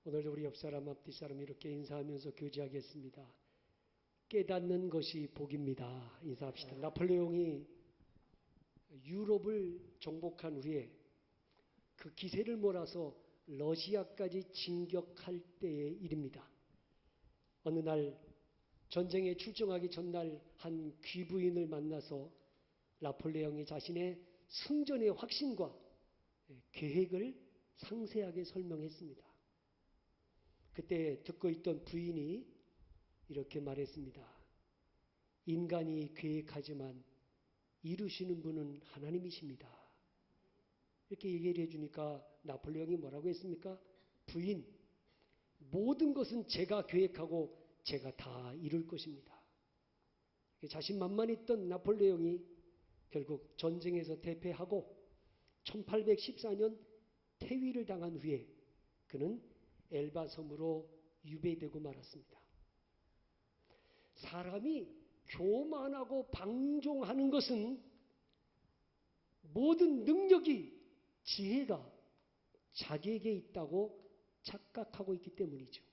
오늘도 우리 옆사람 앞뒤 사람 이렇게 인사하면서 교제하겠습니다. 깨닫는 것이 복입니다. 인사합시다. 나폴레옹이 유럽을 정복한 후에 그 기세를 몰아서 러시아까지 진격할 때의 일입니다. 어느 날 전쟁에 출정하기 전날 한 귀부인을 만나서 나폴레옹이 자신의 승전의 확신과 계획을 상세하게 설명했습니다. 그때 듣고 있던 부인이 이렇게 말했습니다. 인간이 계획하지만 이루시는 분은 하나님이십니다. 이렇게 얘기를 해주니까 나폴레옹이 뭐라고 했습니까? 부인, 모든 것은 제가 계획하고 제가 다 이룰 것입니다. 자신만만했던 나폴레옹이 결국 전쟁에서 대패하고 1814년 퇴위를 당한 후에 그는 엘바 섬으로 유배되고 말았습니다. 사람이 교만하고 방종하는 것은 모든 능력이 지혜가 자기에게 있다고 착각하고 있기 때문이죠.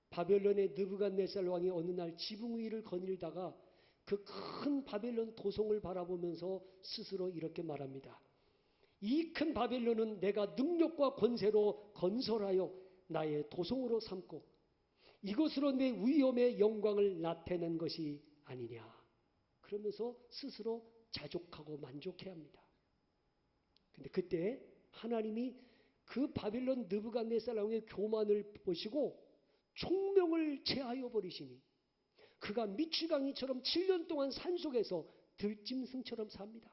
바벨론의 느부갓네살 왕이 어느 날 지붕 위를 거닐다가 그 큰 바벨론 도성을 바라보면서 스스로 이렇게 말합니다. 이 큰 바벨론은 내가 능력과 권세로 건설하여 나의 도성으로 삼고 이것으로 내 위엄의 영광을 나타낸 것이 아니냐. 그러면서 스스로 자족하고 만족해야 합니다. 근데 그때 하나님이 그 바벨론 느부갓네살 왕의 교만을 보시고 총명을 제하여 버리시니 그가 미치광이처럼 7년 동안 산속에서 들짐승처럼 삽니다.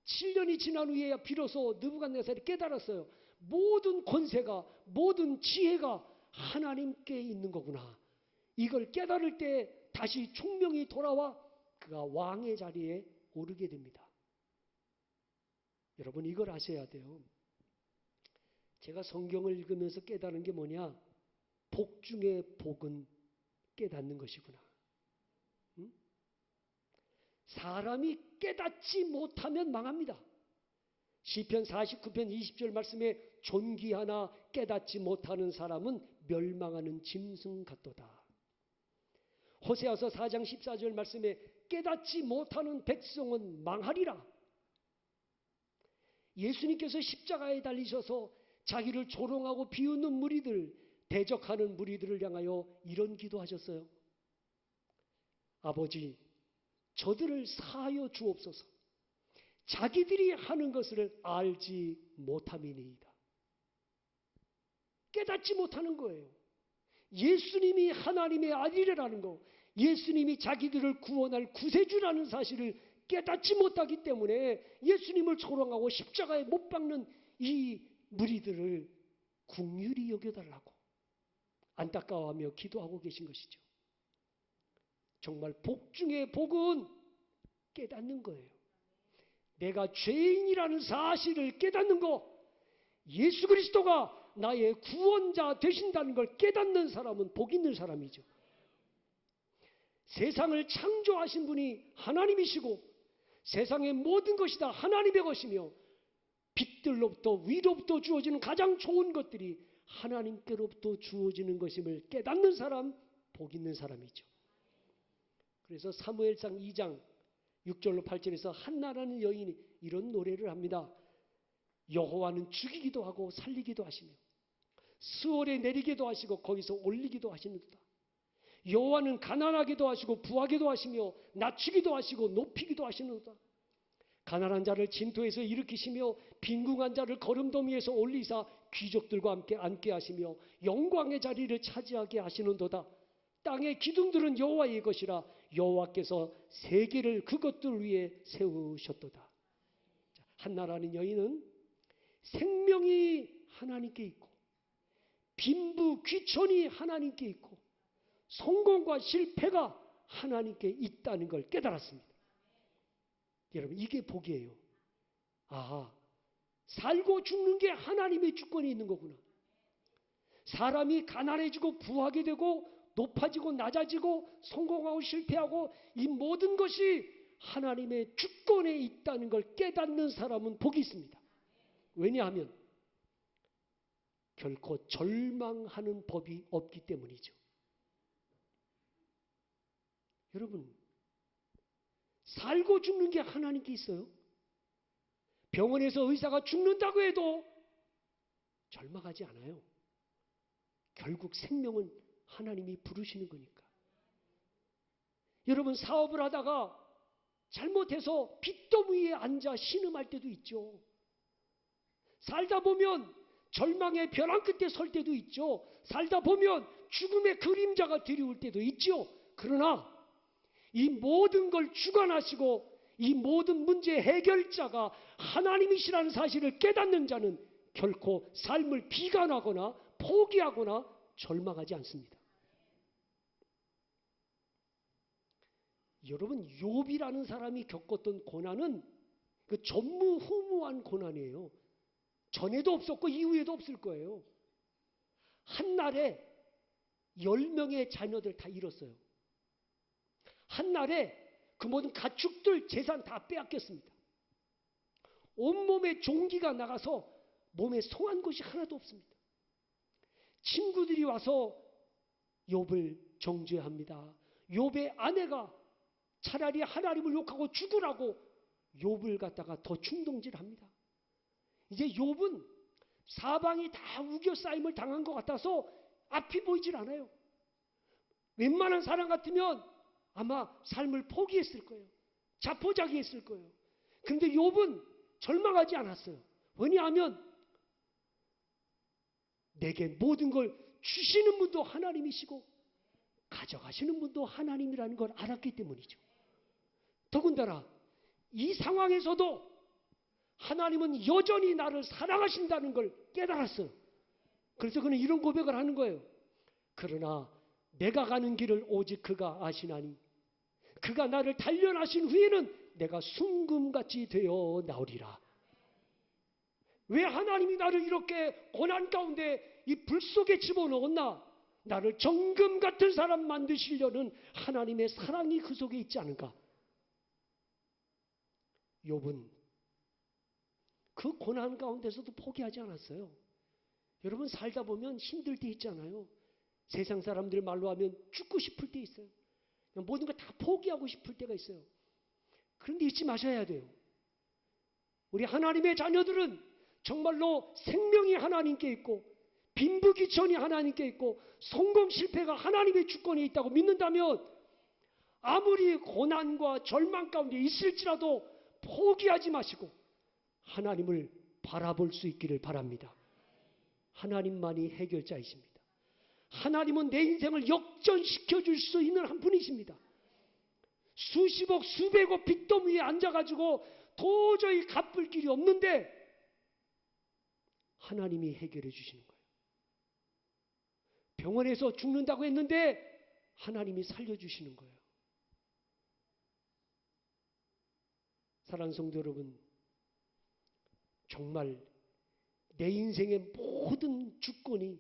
7년이 지난 후에야 비로소 느부갓네살이 깨달았어요. 모든 권세가 모든 지혜가 하나님께 있는 거구나. 이걸 깨달을 때 다시 총명이 돌아와 그가 왕의 자리에 오르게 됩니다. 여러분 이걸 아셔야 돼요. 제가 성경을 읽으면서 깨달은 게 뭐냐? 복 중에 복은 깨닫는 것이구나. 응? 사람이 깨닫지 못하면 망합니다. 시편 49편 20절 말씀에 존귀하나 깨닫지 못하는 사람은 멸망하는 짐승 같도다. 호세아서 4장 14절 말씀에 깨닫지 못하는 백성은 망하리라. 예수님께서 십자가에 달리셔서 자기를 조롱하고 비웃는 무리들, 대적하는 무리들을 향하여 이런 기도하셨어요. 아버지, 저들을 사하여 주옵소서. 자기들이 하는 것을 알지 못함이니이다. 깨닫지 못하는 거예요. 예수님이 하나님의 아들이라는 거, 예수님이 자기들을 구원할 구세주라는 사실을 깨닫지 못하기 때문에 예수님을 조롱하고 십자가에 못 박는 이 무리들을 긍휼히 여겨달라고 안타까워하며 기도하고 계신 것이죠. 정말 복 중에 복은 깨닫는 거예요. 내가 죄인이라는 사실을 깨닫는 거, 예수 그리스도가 나의 구원자 되신다는 걸 깨닫는 사람은 복 있는 사람이죠. 세상을 창조하신 분이 하나님이시고 세상의 모든 것이 다 하나님의 것이며 빛들로부터 위로부터 주어지는 가장 좋은 것들이 하나님께로부터 주어지는 것임을 깨닫는 사람, 복 있는 사람이죠. 그래서 사무엘상 2장 6절로 8절에서 한나라는 여인이 이런 노래를 합니다. 여호와는 죽이기도 하고 살리기도 하시며 스월에 내리기도 하시고 거기서 올리기도 하시는도다. 여호와는 가난하게도 하시고 부하게도 하시며 낮추기도 하시고 높이기도 하시는도다. 가난한 자를 진토에서 일으키시며 빈궁한 자를 거름더미에서 올리사 귀족들과 함께 앉게 하시며 영광의 자리를 차지하게 하시는도다. 땅의 기둥들은 여호와의 것이라 여호와께서 세계를 그것들 위에 세우셨도다. 한나라는 여인은 생명이 하나님께 있고 빈부 귀천이 하나님께 있고 성공과 실패가 하나님께 있다는 걸 깨달았습니다. 여러분 이게 복이에요. 아, 살고 죽는 게 하나님의 주권이 있는 거구나. 사람이 가난해지고 부하게 되고 높아지고 낮아지고 성공하고 실패하고 이 모든 것이 하나님의 주권에 있다는 걸 깨닫는 사람은 복이 있습니다. 왜냐하면 결코 절망하는 법이 없기 때문이죠. 여러분, 살고 죽는 게 하나님께 있어요. 병원에서 의사가 죽는다고 해도 절망하지 않아요. 결국 생명은 하나님이 부르시는 거니까. 여러분, 사업을 하다가 잘못해서 빚더미에 앉아 신음할 때도 있죠. 살다 보면 절망의 벼랑 끝에 설 때도 있죠. 살다 보면 죽음의 그림자가 드리울 때도 있죠. 그러나 이 모든 걸 주관하시고 이 모든 문제의 해결자가 하나님이시라는 사실을 깨닫는 자는 결코 삶을 비관하거나 포기하거나 절망하지 않습니다. 여러분, 욥이라는 사람이 겪었던 고난은 그 전무후무한 고난이에요. 전에도 없었고 이후에도 없을 거예요. 한날에 10명의 자녀들 다 잃었어요. 한날에 그 모든 가축들 재산 다 빼앗겼습니다. 온몸에 종기가 나가서 몸에 송한 곳이 하나도 없습니다. 친구들이 와서 욥을 정죄합니다. 욥의 아내가 차라리 하나님을 욕하고 죽으라고 욥을 갖다가 더 충동질합니다. 이제 욥은 사방이 다 우겨싸임을 당한 것 같아서 앞이 보이질 않아요. 웬만한 사람 같으면 아마 삶을 포기했을 거예요. 자포자기했을 거예요. 그런데 욥은 절망하지 않았어요. 왜냐하면 내게 모든 걸 주시는 분도 하나님이시고 가져가시는 분도 하나님이라는 걸 알았기 때문이죠. 더군다나 이 상황에서도 하나님은 여전히 나를 사랑하신다는 걸 깨달았어요. 그래서 그는 이런 고백을 하는 거예요. 그러나 내가 가는 길을 오직 그가 아시나니 그가 나를 단련하신 후에는 내가 순금같이 되어 나오리라. 왜 하나님이 나를 이렇게 고난 가운데 이 불 속에 집어넣었나? 나를 정금 같은 사람 만드시려는 하나님의 사랑이 그 속에 있지 않은가? 욥은 그 고난 가운데서도 포기하지 않았어요. 여러분, 살다 보면 힘들 때 있잖아요. 세상 사람들 말로 하면 죽고 싶을 때 있어요. 모든 걸 다 포기하고 싶을 때가 있어요. 그런데 잊지 마셔야 돼요. 우리 하나님의 자녀들은 정말로 생명이 하나님께 있고 빈부귀천이 하나님께 있고 성공 실패가 하나님의 주권에 있다고 믿는다면 아무리 고난과 절망 가운데 있을지라도 포기하지 마시고 하나님을 바라볼 수 있기를 바랍니다. 하나님만이 해결자이십니다. 하나님은 내 인생을 역전시켜 줄 수 있는 한 분이십니다. 수십억 수백억 빚더미 위에 앉아가지고 도저히 갚을 길이 없는데 하나님이 해결해 주시는 거예요. 병원에서 죽는다고 했는데 하나님이 살려주시는 거예요. 사랑하는 성도 여러분, 정말 내 인생의 모든 주권이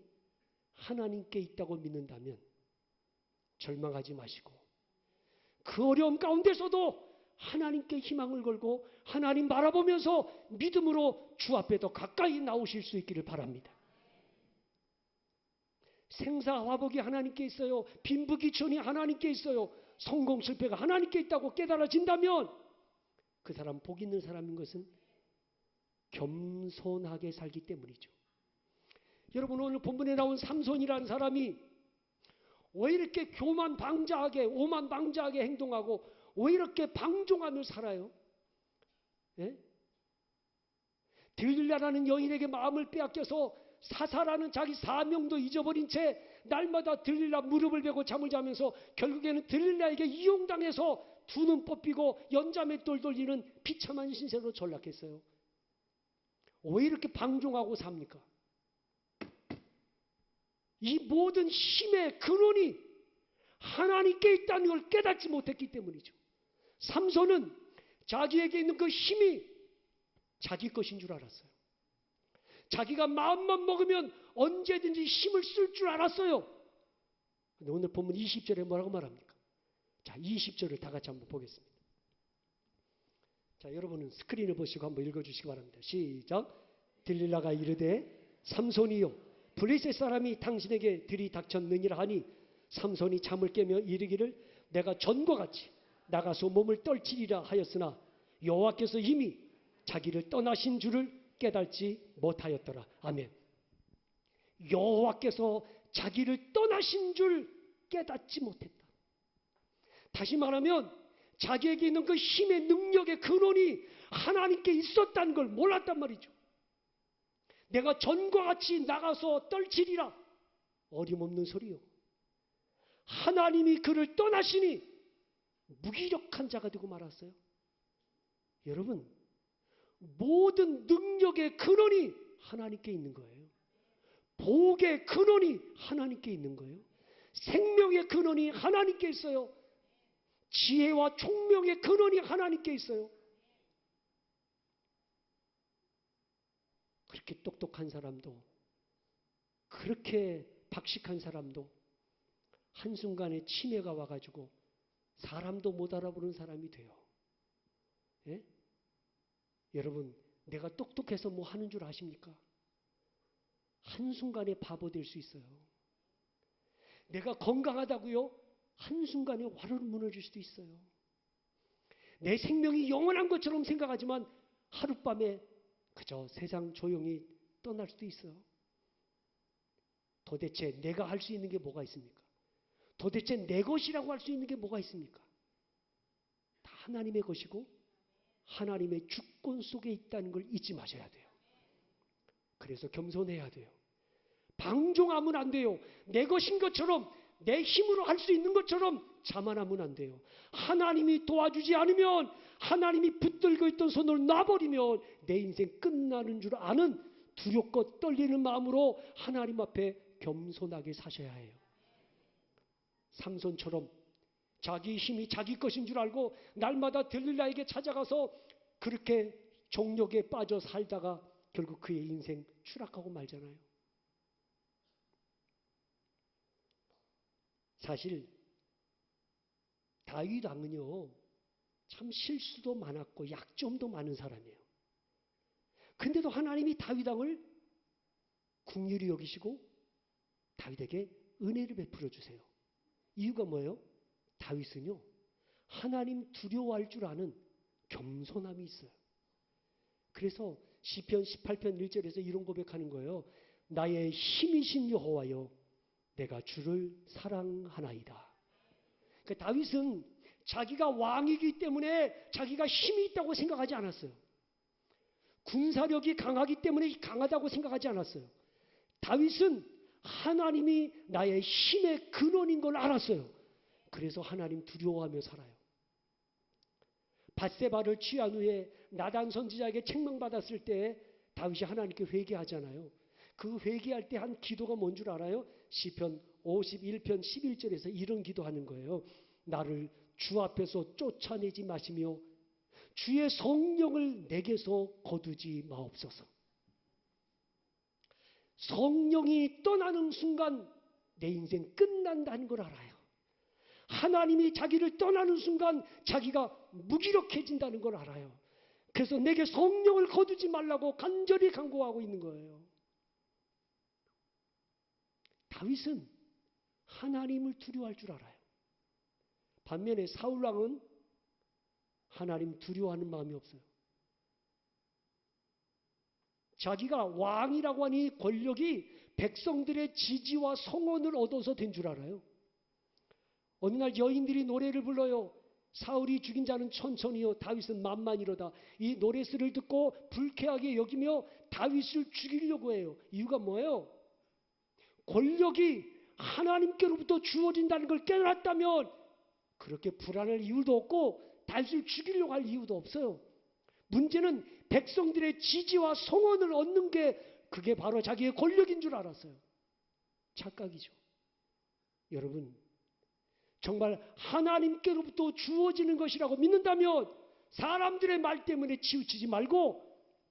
하나님께 있다고 믿는다면 절망하지 마시고 그 어려움 가운데서도 하나님께 희망을 걸고 하나님 바라보면서 믿음으로 주 앞에 더 가까이 나오실 수 있기를 바랍니다. 생사화복이 하나님께 있어요. 빈부귀천이 하나님께 있어요. 성공 실패가 하나님께 있다고 깨달아진다면 그 사람 복 있는 사람인 것은 겸손하게 살기 때문이죠. 여러분, 오늘 본문에 나온 삼손이라는 사람이 왜 이렇게 교만방자하게 오만방자하게 행동하고 왜 이렇게 방종하며 살아요? 예? 들릴라라는 여인에게 마음을 빼앗겨서 사사라는 자기 사명도 잊어버린 채 날마다 들릴라 무릎을 베고 잠을 자면서 결국에는 들릴라에게 이용당해서 두 눈 뽑히고 연자맷돌 돌리는 비참한 신세로 전락했어요. 왜 이렇게 방종하고 삽니까? 이 모든 힘의 근원이 하나님께 있다는 걸 깨닫지 못했기 때문이죠. 삼손은 자기에게 있는 그 힘이 자기 것인 줄 알았어요. 자기가 마음만 먹으면 언제든지 힘을 쓸 줄 알았어요. 근데 오늘 본문 20절에 뭐라고 말합니까? 자, 20절을 다 같이 한번 보겠습니다. 자, 여러분은 스크린을 보시고 한번 읽어주시기 바랍니다. 시작. 들릴라가 이르되 삼손이요 블레셋 사람이 당신에게 들이닥쳤느니라 하니 삼손이 잠을 깨며 이르기를 내가 전과 같이 나가서 몸을 떨치리라 하였으나 여호와께서 이미 자기를 떠나신 줄을 깨닫지 못하였더라. 아멘. 여호와께서 자기를 떠나신 줄 깨닫지 못했다. 다시 말하면 자기에게 있는 그 힘의 능력의 근원이 하나님께 있었다는 걸 몰랐단 말이죠. 내가 전과 같이 나가서 떨치리라. 어림없는 소리요. 하나님이 그를 떠나시니 무기력한 자가 되고 말았어요. 여러분, 모든 능력의 근원이 하나님께 있는 거예요. 복의 근원이 하나님께 있는 거예요. 생명의 근원이 하나님께 있어요. 지혜와 총명의 근원이 하나님께 있어요. 그렇게 똑똑한 사람도, 그렇게 박식한 사람도 한순간에 치매가 와가지고 사람도 못 알아보는 사람이 돼요. 예? 여러분, 내가 똑똑해서 뭐 하는 줄 아십니까? 한순간에 바보 될 수 있어요. 내가 건강하다고요? 한순간에 와르르 무너질 수도 있어요. 내 생명이 영원한 것처럼 생각하지만 하룻밤에 그저 세상 조용히 떠날 수도 있어요. 도대체 내가 할 수 있는 게 뭐가 있습니까? 도대체 내 것이라고 할 수 있는 게 뭐가 있습니까? 다 하나님의 것이고 하나님의 주권 속에 있다는 걸 잊지 마셔야 돼요. 그래서 겸손해야 돼요. 방종하면 안 돼요. 내 것인 것처럼, 내 힘으로 할 수 있는 것처럼 자만하면 안 돼요. 하나님이 도와주지 않으면, 하나님이 붙들고 있던 손을 놔버리면 내 인생 끝나는 줄 아는 두렵고 떨리는 마음으로 하나님 앞에 겸손하게 사셔야 해요. 삼손처럼 자기 힘이 자기 것인 줄 알고 날마다 들릴라에게 찾아가서 그렇게 정욕에 빠져 살다가 결국 그의 인생 추락하고 말잖아요. 사실 다윗 왕은요, 참 실수도 많았고 약점도 많은 사람이에요. 근데도 하나님이 다윗 왕을 긍휼히 여기시고 다윗에게 은혜를 베풀어 주세요. 이유가 뭐예요? 다윗은요, 하나님 두려워할 줄 아는 겸손함이 있어요. 그래서 시편 18편 1절에서 이런 고백하는 거예요. 나의 힘이신 여호와여, 내가 주를 사랑하나이다. 그러니까 다윗은 자기가 왕이기 때문에 자기가 힘이 있다고 생각하지 않았어요. 군사력이 강하기 때문에 강하다고 생각하지 않았어요. 다윗은 하나님이 나의 힘의 근원인 걸 알았어요. 그래서 하나님 두려워하며 살아요. 밧세바를 취한 후에 나단 선지자에게 책망받았을 때 다윗이 하나님께 회개하잖아요. 그 회개할 때 한 기도가 뭔 줄 알아요? 시편 51편 11절에서 이런 기도하는 거예요. 나를 주 앞에서 쫓아내지 마시며 주의 성령을 내게서 거두지 마옵소서. 성령이 떠나는 순간 내 인생 끝난다는 걸 알아요. 하나님이 자기를 떠나는 순간 자기가 무기력해진다는 걸 알아요. 그래서 내게 성령을 거두지 말라고 간절히 간구하고 있는 거예요. 다윗은 하나님을 두려워할 줄 알아요. 반면에 사울왕은 하나님 두려워하는 마음이 없어요. 자기가 왕이라고 하니 권력이 백성들의 지지와 성원을 얻어서 된 줄 알아요. 어느 날 여인들이 노래를 불러요. 사울이 죽인 자는 천천히요 다윗은 만만이로다. 이 노래소리를 듣고 불쾌하게 여기며 다윗을 죽이려고 해요. 이유가 뭐예요? 권력이 하나님께로부터 주어진다는 걸 깨달았다면 그렇게 불안할 이유도 없고 다윗을 죽이려고 할 이유도 없어요. 문제는 백성들의 지지와 성원을 얻는 게 그게 바로 자기의 권력인 줄 알았어요. 착각이죠. 여러분, 정말 하나님께로부터 주어지는 것이라고 믿는다면 사람들의 말 때문에 치우치지 말고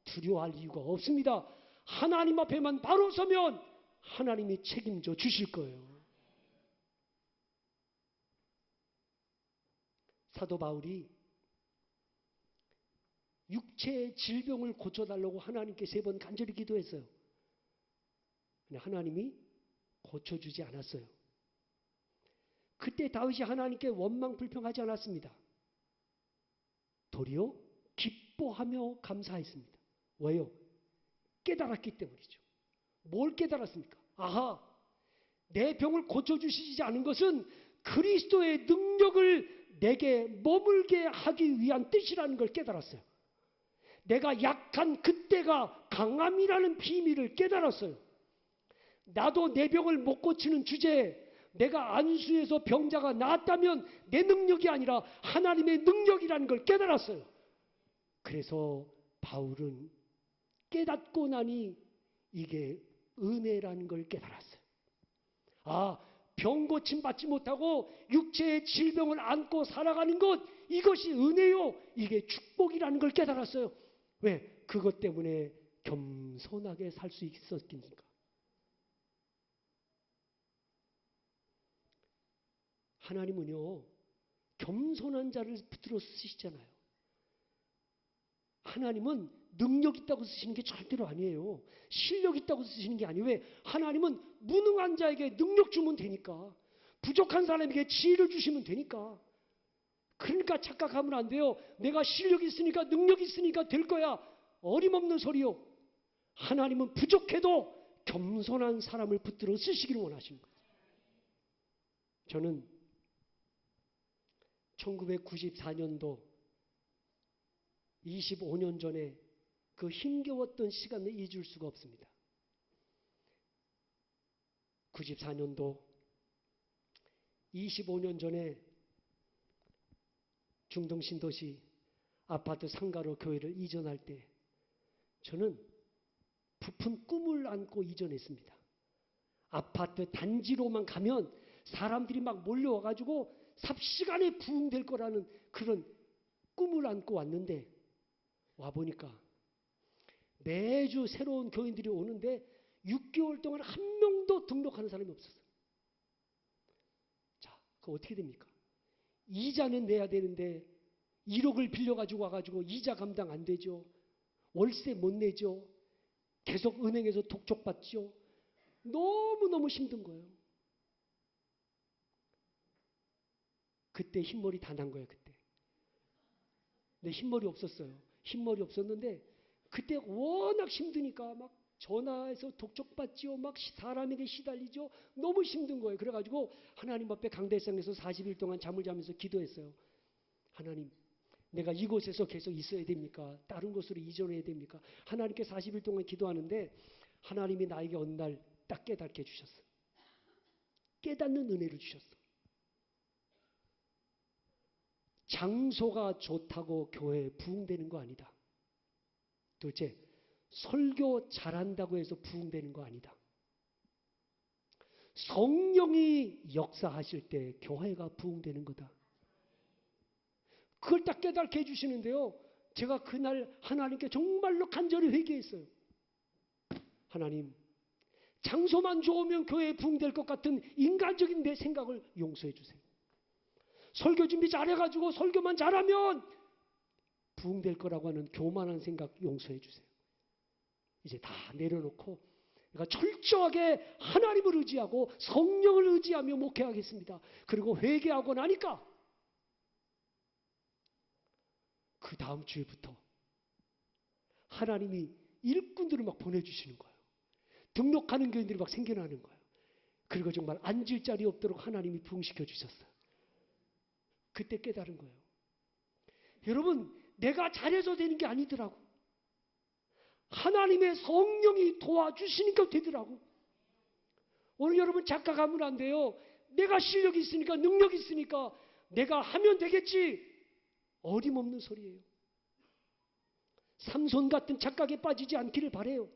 두려워할 이유가 없습니다. 하나님 앞에만 바로 서면 하나님이 책임져 주실 거예요. 사도 바울이 육체의 질병을 고쳐달라고 하나님께 3번 간절히 기도했어요. 하나님이 고쳐주지 않았어요. 그때 다윗이 하나님께 원망 불평하지 않았습니다. 도리어 기뻐하며 감사했습니다. 왜요? 깨달았기 때문이죠. 뭘 깨달았습니까? 아하, 내 병을 고쳐주시지 않은 것은 그리스도의 능력을 내게 머물게 하기 위한 뜻이라는 걸 깨달았어요. 내가 약한 그때가 강함이라는 비밀을 깨달았어요. 나도 내 병을 못 고치는 주제에 내가 안수해서 병자가 나았다면 내 능력이 아니라 하나님의 능력이라는 걸 깨달았어요. 그래서 바울은 깨닫고 나니 이게 은혜라는 걸 깨달았어요. 아, 병 고침 받지 못하고 육체의 질병을 안고 살아가는 것, 이것이 은혜요. 이게 축복이라는 걸 깨달았어요. 왜? 그것 때문에 겸손하게 살 수 있었겠습니까? 하나님은요, 겸손한 자를 붙들어 쓰시잖아요. 하나님은 능력 있다고 쓰시는 게 절대로 아니에요. 실력 있다고 쓰시는 게 아니에요. 왜? 하나님은 무능한 자에게 능력 주면 되니까. 부족한 사람에게 지혜를 주시면 되니까. 그러니까 착각하면 안 돼요. 내가 실력 있으니까 능력 있으니까 될 거야. 어림없는 소리요. 하나님은 부족해도 겸손한 사람을 붙들어 쓰시기를 원하시는 거예요. 저는 1994년도 25년 전에 그 힘겨웠던 시간을 잊을 수가 없습니다. 94년도 25년 전에 중동 신도시 아파트 상가로 교회를 이전할 때 저는 부푼 꿈을 안고 이전했습니다. 아파트 단지로만 가면 사람들이 막 몰려와가지고 삽시간에 부흥될 거라는 그런 꿈을 안고 왔는데 와보니까 매주 새로운 교인들이 오는데 6개월 동안 한 명도 등록하는 사람이 없었어요. 자, 그거 어떻게 됩니까? 이자는 내야 되는데 1억을 빌려가지고 와가지고 이자 감당 안 되죠. 월세 못 내죠. 계속 은행에서 독촉받죠. 너무너무 힘든 거예요. 그때 흰머리 다 난 거예요. 그때. 근데 흰머리 없었어요. 흰머리 없었는데 그때 워낙 힘드니까 막 전화해서 독촉받지요. 막 사람에게 시달리죠. 너무 힘든 거예요. 그래가지고 하나님 앞에 강대상에서 40일 동안 잠을 자면서 기도했어요. 하나님, 내가 이곳에서 계속 있어야 됩니까? 다른 곳으로 이전해야 됩니까? 하나님께 40일 동안 기도하는데 하나님이 나에게 어느 날 딱 깨닫게 해주셨어요. 깨닫는 은혜를 주셨어. 장소가 좋다고 교회에 부흥되는 거 아니다. 둘째, 설교 잘한다고 해서 부흥되는 거 아니다. 성령이 역사하실 때 교회가 부흥되는 거다. 그걸 딱 깨닫게 해주시는데요. 제가 그날 하나님께 정말로 간절히 회개했어요. 하나님, 장소만 좋으면 교회에 부흥될 것 같은 인간적인 내 생각을 용서해 주세요. 설교 준비 잘해가지고 설교만 잘하면 부흥될 거라고 하는 교만한 생각 용서해 주세요. 이제 다 내려놓고 내가 철저하게 하나님을 의지하고 성령을 의지하며 목회하겠습니다. 그리고 회개하고 나니까 그 다음 주에부터 하나님이 일꾼들을 막 보내주시는 거예요. 등록하는 교인들이 막 생겨나는 거예요. 그리고 정말 앉을 자리 없도록 하나님이 부흥시켜 주셨어요. 그때 깨달은 거예요. 여러분, 내가 잘해서 되는 게 아니더라고. 하나님의 성령이 도와주시니까 되더라고. 오늘 여러분 착각하면 안 돼요. 내가 실력이 있으니까 능력이 있으니까 내가 하면 되겠지. 어림없는 소리예요. 삼손 같은 착각에 빠지지 않기를 바라요.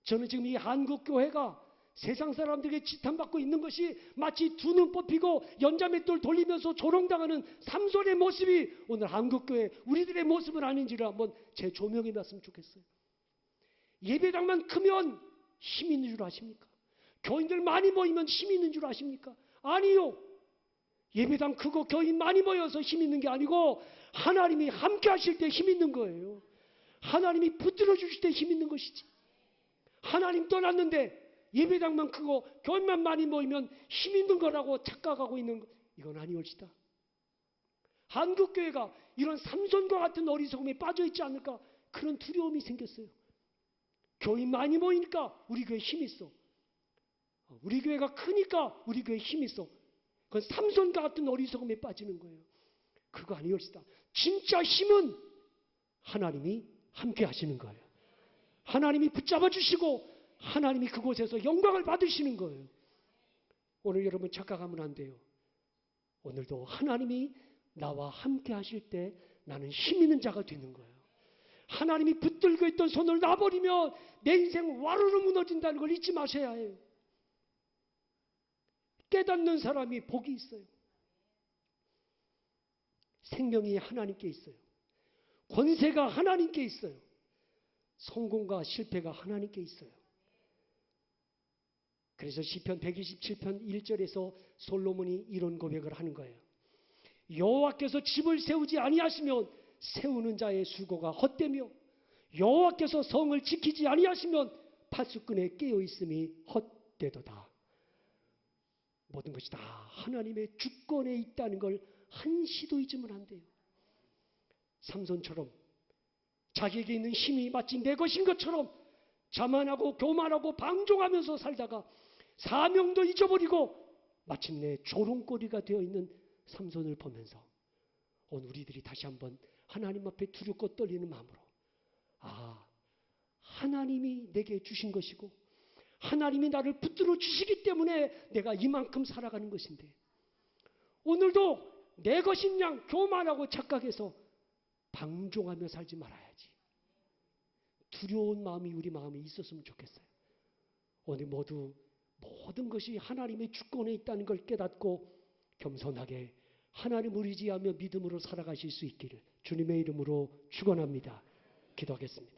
저는 지금 이 한국교회가 세상 사람들에게 지탄받고 있는 것이 마치 두 눈 뽑히고 연자맷돌 돌리면서 조롱당하는 삼손의 모습이 오늘 한국교회 우리들의 모습은 아닌지를 한번 제 조명해 놨으면 좋겠어요. 예배당만 크면 힘 있는 줄 아십니까? 교인들 많이 모이면 힘 있는 줄 아십니까? 아니요. 예배당 크고 교인 많이 모여서 힘 있는 게 아니고 하나님이 함께 하실 때 힘 있는 거예요. 하나님이 붙들어 주실 때 힘 있는 것이지. 하나님 떠났는데 예배당만 크고 교회만 많이 모이면 힘 있는 거라고 착각하고 있는 거, 이건 아니올시다. 한국교회가 이런 삼손과 같은 어리석음에 빠져있지 않을까, 그런 두려움이 생겼어요. 교인 많이 모이니까 우리 교회 힘이 있어. 우리 교회가 크니까 우리 교회 힘이 있어. 그건 삼손과 같은 어리석음에 빠지는 거예요. 그거 아니올시다. 진짜 힘은 하나님이 함께 하시는 거예요. 하나님이 붙잡아 주시고 하나님이 그곳에서 영광을 받으시는 거예요. 오늘 여러분 착각하면 안 돼요. 오늘도 하나님이 나와 함께 하실 때 나는 힘 있는 자가 되는 거예요. 하나님이 붙들고 있던 손을 놔버리면 내 인생 와르르 무너진다는 걸 잊지 마셔야 해요. 깨닫는 사람이 복이 있어요. 생명이 하나님께 있어요. 권세가 하나님께 있어요. 성공과 실패가 하나님께 있어요. 그래서 시편 127편 1절에서 솔로몬이 이런 고백을 하는 거예요. 여호와께서 집을 세우지 아니하시면 세우는 자의 수고가 헛되며 여호와께서 성을 지키지 아니하시면 파수꾼의 깨어 있음이 헛되도다. 모든 것이 다 하나님의 주권에 있다는 걸 한시도 잊으면 안 돼요. 삼손처럼 자기에게 있는 힘이 마치 내 것인 것처럼 자만하고 교만하고 방종하면서 살다가 사명도 잊어버리고 마침내 조롱거리가 되어 있는 삼손을 보면서 오늘 우리들이 다시 한번 하나님 앞에 두렵고 떨리는 마음으로, 하나님이 내게 주신 것이고 하나님이 나를 붙들어 주시기 때문에 내가 이만큼 살아가는 것인데, 오늘도 내 것인 양 교만하고 착각해서 방종하며 살지 말아야지. 두려운 마음이 우리 마음에 있었으면 좋겠어요. 오늘 모두 모든 것이 하나님의 주권에 있다는 걸 깨닫고 겸손하게 하나님을 의지하며 믿음으로 살아가실 수 있기를 주님의 이름으로 축원합니다. 기도하겠습니다.